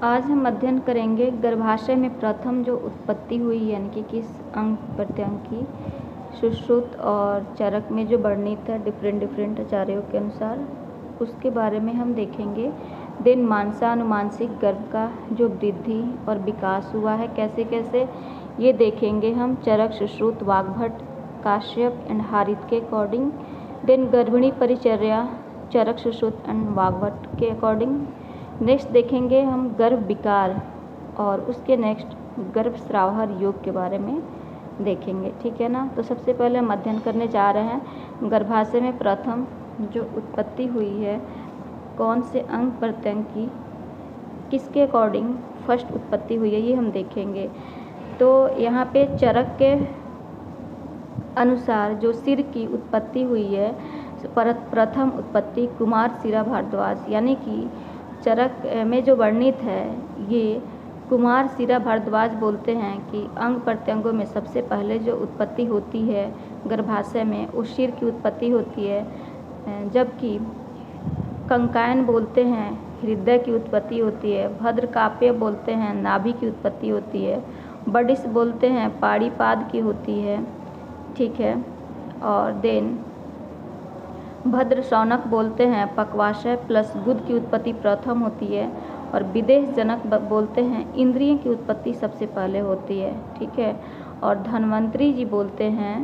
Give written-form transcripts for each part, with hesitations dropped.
आज हम अध्ययन करेंगे गर्भाशय में प्रथम जो उत्पत्ति हुई यानी कि किस अंग प्रत्यंग की, सुश्रुत और चरक में जो वर्णित है डिफरेंट आचार्यों के अनुसार, उसके बारे में हम देखेंगे। देन मानसानुमानसिक गर्भ का जो वृद्धि और विकास हुआ है कैसे कैसे ये देखेंगे हम, चरक, सुश्रुत, वाग्भट, काश्यप एंड हारित के अकॉर्डिंग। देन गर्भिणी परिचर्या चरक, सुश्रुत एंड वाग्भट के अकॉर्डिंग। नेक्स्ट देखेंगे हम गर्भ विकार और उसके नेक्स्ट गर्भस्रावहर योग के बारे में देखेंगे, ठीक है ना। तो सबसे पहले हम अध्ययन करने जा रहे हैं गर्भाशय में प्रथम जो उत्पत्ति हुई है कौन से अंग प्रत्यंग की, किसके अकॉर्डिंग फर्स्ट उत्पत्ति हुई है, ये हम देखेंगे। तो यहाँ पे चरक के अनुसार जो सिर की उत्पत्ति हुई है, प्रथम उत्पत्ति कुमार सिरा भारद्वाज, यानी कि चरक में जो वर्णित है ये कुमार सिरा भारद्वाज बोलते हैं कि अंग प्रत्यंगों में सबसे पहले जो उत्पत्ति होती है गर्भाशय में उस सिर की उत्पत्ति होती है, जबकि कंकायन बोलते हैं हृदय की उत्पत्ति होती है, भद्रकाप्य बोलते हैं नाभि की उत्पत्ति होती है, बडिस बोलते हैं पाड़ीपाद की होती है, ठीक है। और देन भद्र शौनक बोलते हैं पक्वाशय प्लस गुद की उत्पत्ति प्रथम होती है, और विदेश जनक बोलते हैं इंद्रिय की उत्पत्ति सबसे पहले होती है, ठीक है। और धन्वंतरी जी बोलते हैं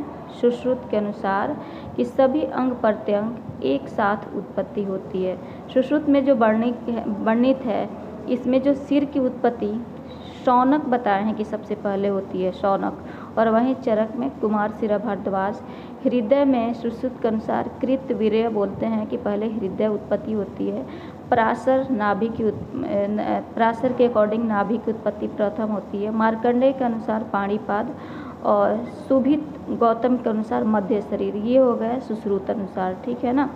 सुश्रुत के अनुसार कि सभी अंग प्रत्यंग एक साथ उत्पत्ति होती है। सुश्रुत में जो वर्णित है इसमें जो सिर की उत्पत्ति शौनक बताए हैं कि सबसे पहले होती है, शौनक, और वहीं चरक में कुमार सिरा भारद्वाज। हृदय में सुश्रुत के अनुसार कृत वीर्य बोलते हैं कि पहले हृदय उत्पत्ति होती है। पराशर पराशर के अकॉर्डिंग नाभि की उत्पत्ति प्रथम होती है। मार्कंडेय के अनुसार पाणिपाद और सुभित गौतम के अनुसार मध्य शरीर। ये हो गया सुश्रुत अनुसार, ठीक है ना।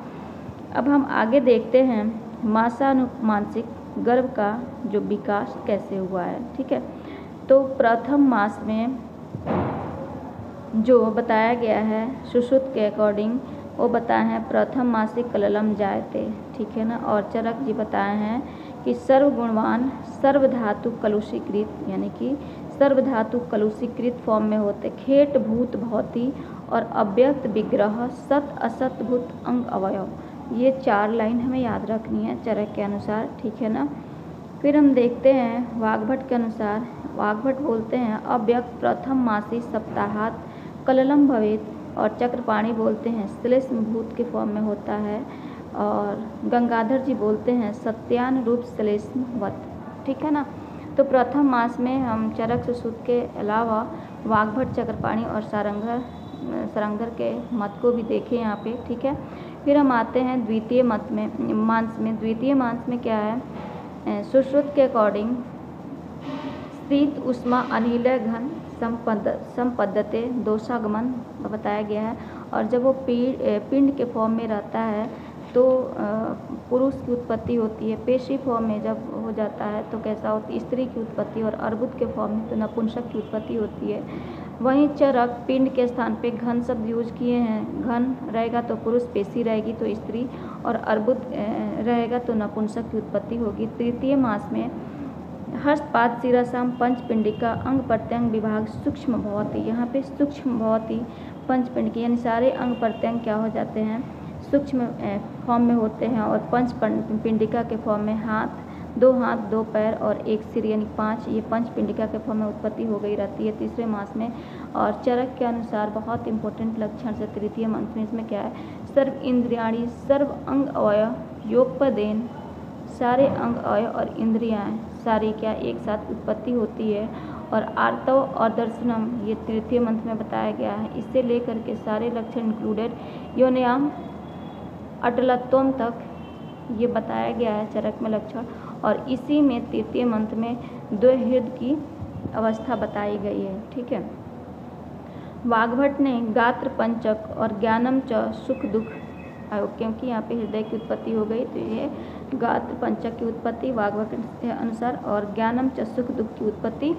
अब हम आगे देखते हैं मासानुमानसिक गर्भ का जो विकास कैसे हुआ है, ठीक है। तो प्रथम मास में जो बताया गया है सुश्रुत के अकॉर्डिंग वो बताए हैं प्रथम मासिक कललम जायते, ठीक है ना। और चरक जी बताए हैं कि सर्वगुणवान सर्वधातु कलुषीकृत, यानी कि सर्वधातु कलुषीकृत फॉर्म में होते, खेट भूत भौति और अव्यक्त विग्रह सत असत भूत अंग अवयव। ये 4 लाइन हमें याद रखनी है चरक के अनुसार, ठीक है ना। फिर हम देखते हैं वाग्भट के अनुसार। वाग्भट बोलते हैं अव्यक्त प्रथम मासी सप्ताहात कललम भवेत, और चक्रपाणी बोलते हैं श्लेष्म भूत के फॉर्म में होता है, और गंगाधर जी बोलते हैं सत्यान रूप श्लेष्म वत, ठीक है ना। तो प्रथम मास में हम चरक सुश्रुत के अलावा वाग्भट, चक्रपाणी और सारंगर के मत को भी देखें यहाँ पे, ठीक है। फिर हम आते हैं द्वितीय मास में। द्वितीय मास में क्या है, सुश्रुत के अकॉर्डिंग शीत उष्मा अनिलय घन संपद्यते दोषागमन बताया गया है, और जब वो पिंड के फॉर्म में रहता है तो पुरुष की उत्पत्ति होती है, पेशी फॉर्म में जब हो जाता है तो कैसा होती है स्त्री की उत्पत्ति, और अर्बुद के फॉर्म में तो नपुंसक की उत्पत्ति होती है। वहीं चरक पिंड के स्थान पे घन शब्द यूज किए हैं, घन रहेगा तो पुरुष, पेशी रहेगी तो स्त्री, और अर्बुद रहेगा तो नपुंसक की उत्पत्ति होगी। तृतीय मास में हस्तपाद शिरासाम पंचपिंडिका अंग प्रत्यंग विभाग सूक्ष्म भवति, यहाँ पे सूक्ष्म भवति पंचपिंड की, यानी सारे अंग प्रत्यंग क्या हो जाते हैं सूक्ष्म फॉर्म में होते हैं, और पंच पिंडिका के फॉर्म में दो हाथ, 2 पैर और 1 सिर, यानी 5, ये पंच पिंडिका के फॉर्म में उत्पत्ति हो गई रहती है तीसरे मास में। और चरक के अनुसार बहुत इंपॉर्टेंट लक्षण से तृतीय मास में इसमें क्या है, सर्व इंद्रियाणी सर्व अंग अवयव योगपदेन, सारे अंग अवयव और इंद्रियाँ सारी क्या एक साथ उत्पत्ति होती है। और आर्तव और दर्शनम ये तृतीय मंत्र में बताया गया है, इससे लेकर के सारे लक्षण इंक्लूडेड योनियाम अटलत्वम तक ये बताया गया है चरक में लक्षण, और इसी में तृतीय मंत्र में द्वैहृद की अवस्था बताई गई है, ठीक है। वाग्भट ने गात्र पंचक और ज्ञानम च सुख दुख, क्योंकि यहाँ पे हृदय की उत्पत्ति हो गई तो ये गात्र पंचक की उत्पत्ति वाग्भट के अनुसार, और ज्ञानम च सुख दुख की उत्पत्ति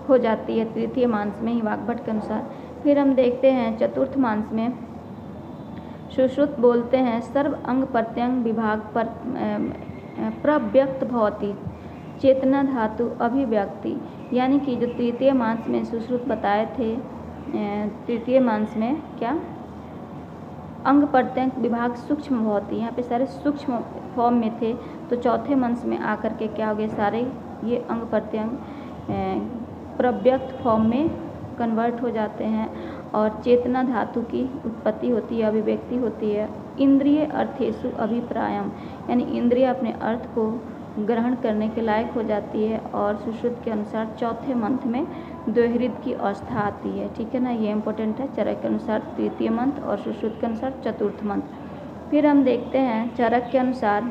हो जाती है तृतीय मांस में ही वाग्भट के अनुसार। फिर हम देखते हैं चतुर्थ मांस में सुश्रुत बोलते हैं सर्व अंग प्रत्यंग विभाग पर प्रव्यक्त भवति चेतना धातु अभिव्यक्ति, यानी कि जो तृतीय मांस में सुश्रुत बताए थे, तृतीय मांस में क्या अंग प्रत्यंग विभाग सूक्ष्म भवती, यहाँ पे सारे सूक्ष्म फॉर्म में थे, तो चौथे मांस में आकर के क्या हो गए, सारे ये अंग प्रत्यंग प्रव्यक्त फॉर्म में कन्वर्ट हो जाते हैं और चेतना धातु की उत्पत्ति होती है, अभिव्यक्ति होती है। इंद्रिय अर्थेषु अभिप्रायम, यानी इंद्रिय अपने अर्थ को ग्रहण करने के लायक हो जाती है और सुश्रुत के अनुसार चौथे मंत्र में द्वैहृद की अवस्था आती है। ठीक है ना, ये इंपॉर्टेंट है। चरक के अनुसार तृतीय मंत्र और सुश्रुत के अनुसार चतुर्थ मंत्र। फिर हम देखते हैं चरक के अनुसार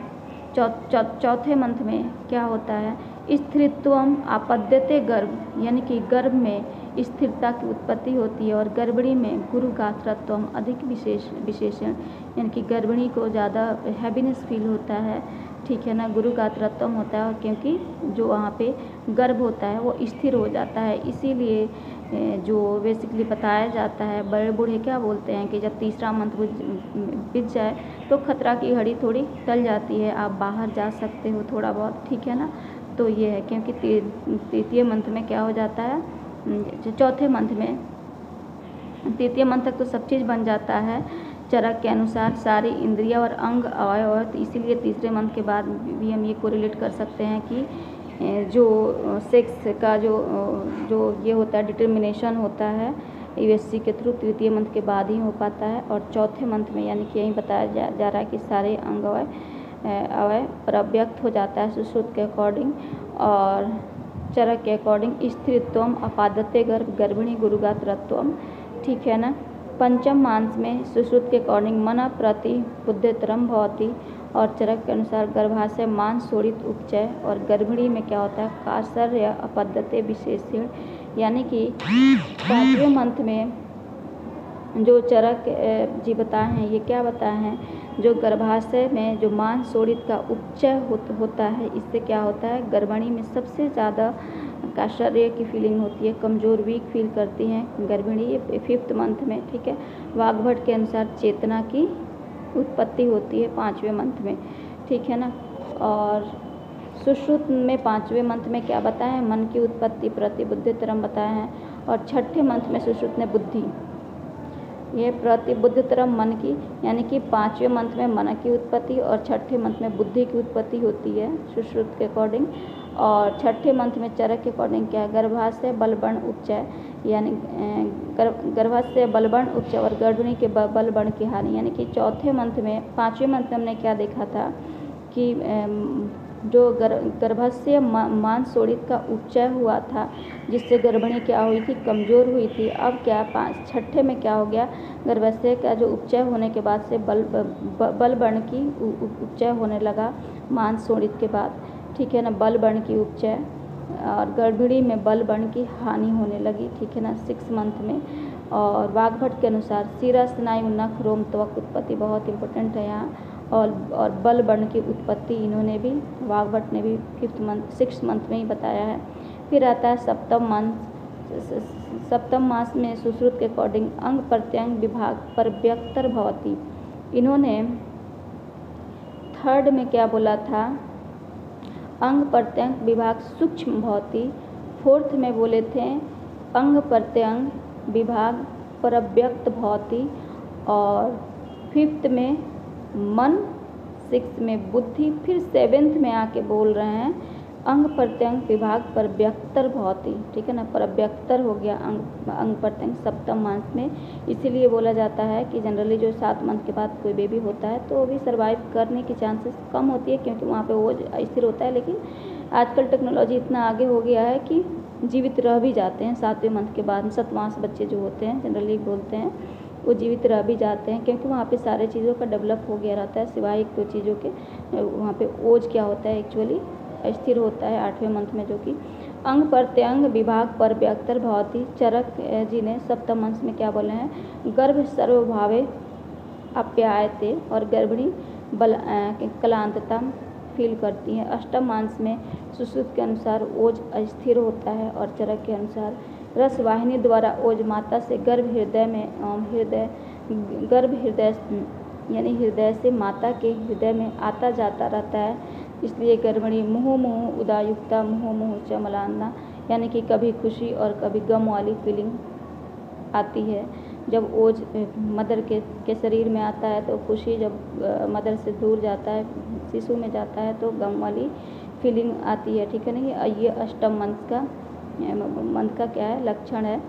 चौथे मंत्र में क्या होता है, स्थिरत्वम आपद्यते गर्भ, यानी कि गर्भ में स्थिरता की उत्पत्ति होती है और गर्भिणी में गुरु गात्रत्वम अधिक विशेषण, यानी कि गर्भिणी को ज़्यादा हैवीनेस फील होता है। ठीक है ना, गुरु गात्रत्वम होता है और क्योंकि जो वहाँ पे गर्भ होता है वो स्थिर हो जाता है, इसीलिए जो बेसिकली बताया जाता है, बड़े बूढ़े क्या बोलते हैं कि जब तीसरा मंत्र बीत जाए तो खतरा की घड़ी थोड़ी टल जाती है, आप बाहर जा सकते हो थोड़ा बहुत। ठीक है ना, तो ये है क्योंकि तृतीय मंत्र में क्या हो जाता है, चौथे मंत्र में तृतीय मंत्र तक तो सब चीज़ बन जाता है चरक के अनुसार, सारी इंद्रिया और अंग अवयव, तो इसीलिए तीसरे मंत्र के बाद भी हम ये कोरिलेट कर सकते हैं कि जो सेक्स का जो ये होता है डिटर्मिनेशन होता है यूएससी के थ्रू तृतीय मंत्र के बाद ही हो पाता है। और चौथे मंत्र में यानी कि यही बताया जा रहा है कि सारे अंग अवयव प्रव्यक्त हो जाता है सुश्रुत के अकॉर्डिंग और चरक के अकॉर्डिंग। स्त्रीत्वम अपादते गर्भ, गर्भिणी गुरुगात्रत्वम। ठीक है ना, पंचम मांस में सुश्रुत के अकॉर्डिंग मना प्रति बुद्धितरम भवती और चरक के अनुसार गर्भाशय मांस शोड़ित उपचय और गर्भिणी में क्या होता है, कासर्य अपद्यते विशेषण, यानी कि पांचवें मंत्र में जो चरक जी बताए हैं, ये क्या बताए हैं, जो गर्भाशय में जो मांस शोड़ित का उपचय होता है, इससे क्या होता है, गर्भिणी में सबसे ज़्यादा काशर्य की फीलिंग होती है, कमज़ोर वीक फील करती हैं गर्भिणी फिफ्थ मंथ में। ठीक है, वाग्भट के अनुसार चेतना की उत्पत्ति होती है पाँचवें मंथ में। ठीक है ना, और सुश्रुत में पाँचवें मंथ में क्या बताया है, मन की उत्पत्ति प्रतिबुद्धितरम बताया है और छठे मंथ में सुश्रुत ने बुद्धि, ये प्रतिबुद्धितरम मन की, यानी कि पाँचवें मंथ में मन की उत्पत्ति और छठे मंथ में बुद्धि की उत्पत्ति होती है सुश्रुत के अकॉर्डिंग। और छठे मंथ में चरक के अकॉर्डिंग क्या है, गर्भाशय बलबण उपचय, यानी गर्भाशय बलबण उपचय और गर्भिणी के बलबण की हानि, यानी कि चौथे मंथ में पाँचवें मंथ में हमने क्या देखा था कि जो गर्भाशय मांस शोड़ित का उपचय हुआ था जिससे गर्भिणी क्या हुई थी, कमज़ोर हुई थी। अब क्या छठे में क्या हो गया, गर्भाशय का जो उपचय होने के बाद से बलबण की उपचय होने लगा मांस शोड़ित के बाद। ठीक है ना, बलबण की उपचय और गर्भिणी में बलबण की हानि होने लगी। ठीक है ना, 6 मंथ में। और वाग्भट के अनुसार शिरा स्नायु नख रोम त्वक उत्पत्ति बहुत इंपॉर्टेंट है यहाँ, और बलबण की उत्पत्ति इन्होंने भी, वाग्भट ने भी 6 मंथ में ही बताया है। फिर आता है सप्तम मंथ। सप्तम मास में सुश्रुत के अकॉर्डिंग अंग प्रत्यंग विभाग परव्यक्तर भवती, इन्होंने थर्ड में क्या बोला था, अंग प्रत्यंग विभाग सूक्ष्म भवती। फोर्थ में बोले थे अंग प्रत्यंग विभाग परव्यक्त भवती और फिफ्थ में मन, 6 में बुद्धि, फिर 7th में आके बोल रहे हैं अंग प्रत्यंग विभाग परव्यक्तर भवती। ठीक है ना, परव्यक्तर हो गया अंग प्रत्यंग सप्तम मास में। इसीलिए बोला जाता है कि जनरली जो 7 मंथ के बाद कोई बेबी होता है तो वो भी सर्वाइव करने की चांसेस कम होती है क्योंकि वहाँ पे वो स्थिर होता है। लेकिन आजकल टेक्नोलॉजी इतना आगे हो गया है कि जीवित रह भी जाते हैं 7वें मंथ के बाद। सतमास बच्चे जो होते हैं जनरली बोलते हैं वो जीवित रह भी जाते हैं क्योंकि वहाँ पे सारे चीज़ों का डेवलप हो गया रहता है, सिवाय 1-2 चीज़ों के। वहाँ पे ओज क्या होता है, एक्चुअली स्थिर होता है 8वें मंथ में, जो कि अंग प्रत्यंग विभाग परव्यक्तर भवती। चरक जी ने सप्तम मंथ में क्या बोले हैं, गर्भ सर्वभावे आप्यायते और गर्भिणी कलांतता फील करती है। अष्टम मांस में सुश्रुत के अनुसार ओज अस्थिर होता है और चरक के अनुसार रसवाहिनी द्वारा ओज माता से गर्भ हृदय यानी हृदय से माता के हृदय में आता जाता रहता है, इसलिए गर्भिणी मुहुर्मुहु उदायुक्ता मुहुर्मुहु च मलाना, यानी कि कभी खुशी और कभी गम वाली फीलिंग आती है। जब ओज मदर के शरीर में आता है तो खुशी, जब मदर से दूर जाता है, शिशु में जाता है तो गम वाली फीलिंग आती है, ठीक है ना। ये अष्टम मंथ का क्या है, लक्षण है।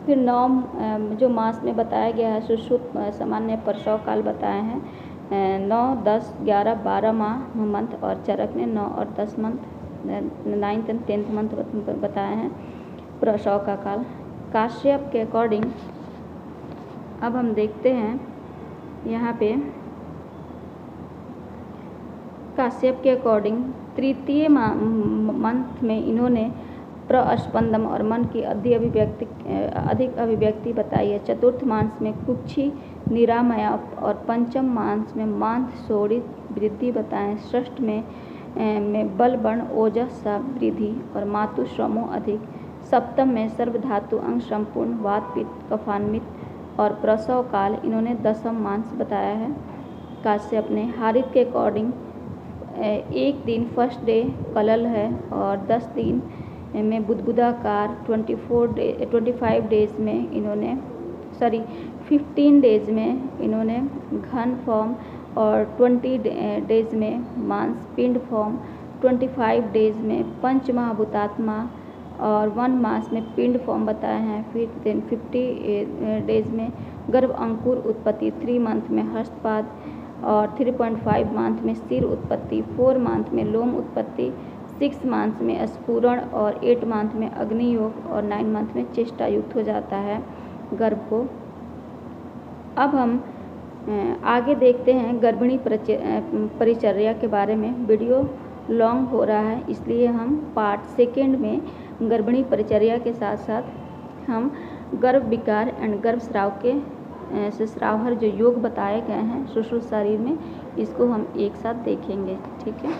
फिर 9 जो मास में बताया गया है, सुश्रुत सामान्य प्रसव काल बताए हैं 9, 10, 11, 12 मंथ, और चरक ने 9 और 10 month, 9th and 10th month बताए हैं प्रसव का काल। काश्यप के अकॉर्डिंग अब हम देखते हैं यहाँ पे, काश्यप के अकॉर्डिंग तृतीय मंथ में इन्होंने प्रस्पंदम और मन की अधिक अभिव्यक्ति बताई है। चतुर्थ मांस में कुक्षी निरामया और पंचम मांस में मांस शोणित वृद्धि बताएं। षष्ठ में बल बर्ण ओजस सा वृद्धि और मातु श्रमो अधिक। सप्तम में सर्वधातु अंग संपूर्ण वात पित्त कफान्वित और प्रसव काल इन्होंने दसम मांस बताया है। काश्यप ने हारित के अकॉर्डिंग एक दिन फर्स्ट डे कलल है और 10 दिन में बुदबुदाकार 25 डेज में इन्होंने 15 डेज में इन्होंने घन फॉर्म और 20 डेज में मांस पिंड फॉर्म, 25 डेज में पंच महाभूतात्मा और 1 मास में पिंड फॉर्म बताए हैं। फिर 50 डेज में गर्भ अंकुर उत्पत्ति, 3 मंथ में हस्तपाद और 3.5 मंथ में सिर उत्पत्ति, 4 मंथ में लोम उत्पत्ति, 6 मंथ में स्फुरण और 8 मंथ में अग्नियोग और 9 मंथ में चेष्टा युक्त हो जाता है गर्भ को। अब हम आगे देखते हैं गर्भिणी परिचर्या के बारे में। वीडियो लॉन्ग हो रहा है, इसलिए हम पार्ट 2 में गर्भिणी परिचर्या के साथ साथ हम गर्भ विकार एंड गर्भस्राव के स्रावहर जो योग बताए गए हैं सुश्रुत शरीर में, इसको हम एक साथ देखेंगे, ठीक है।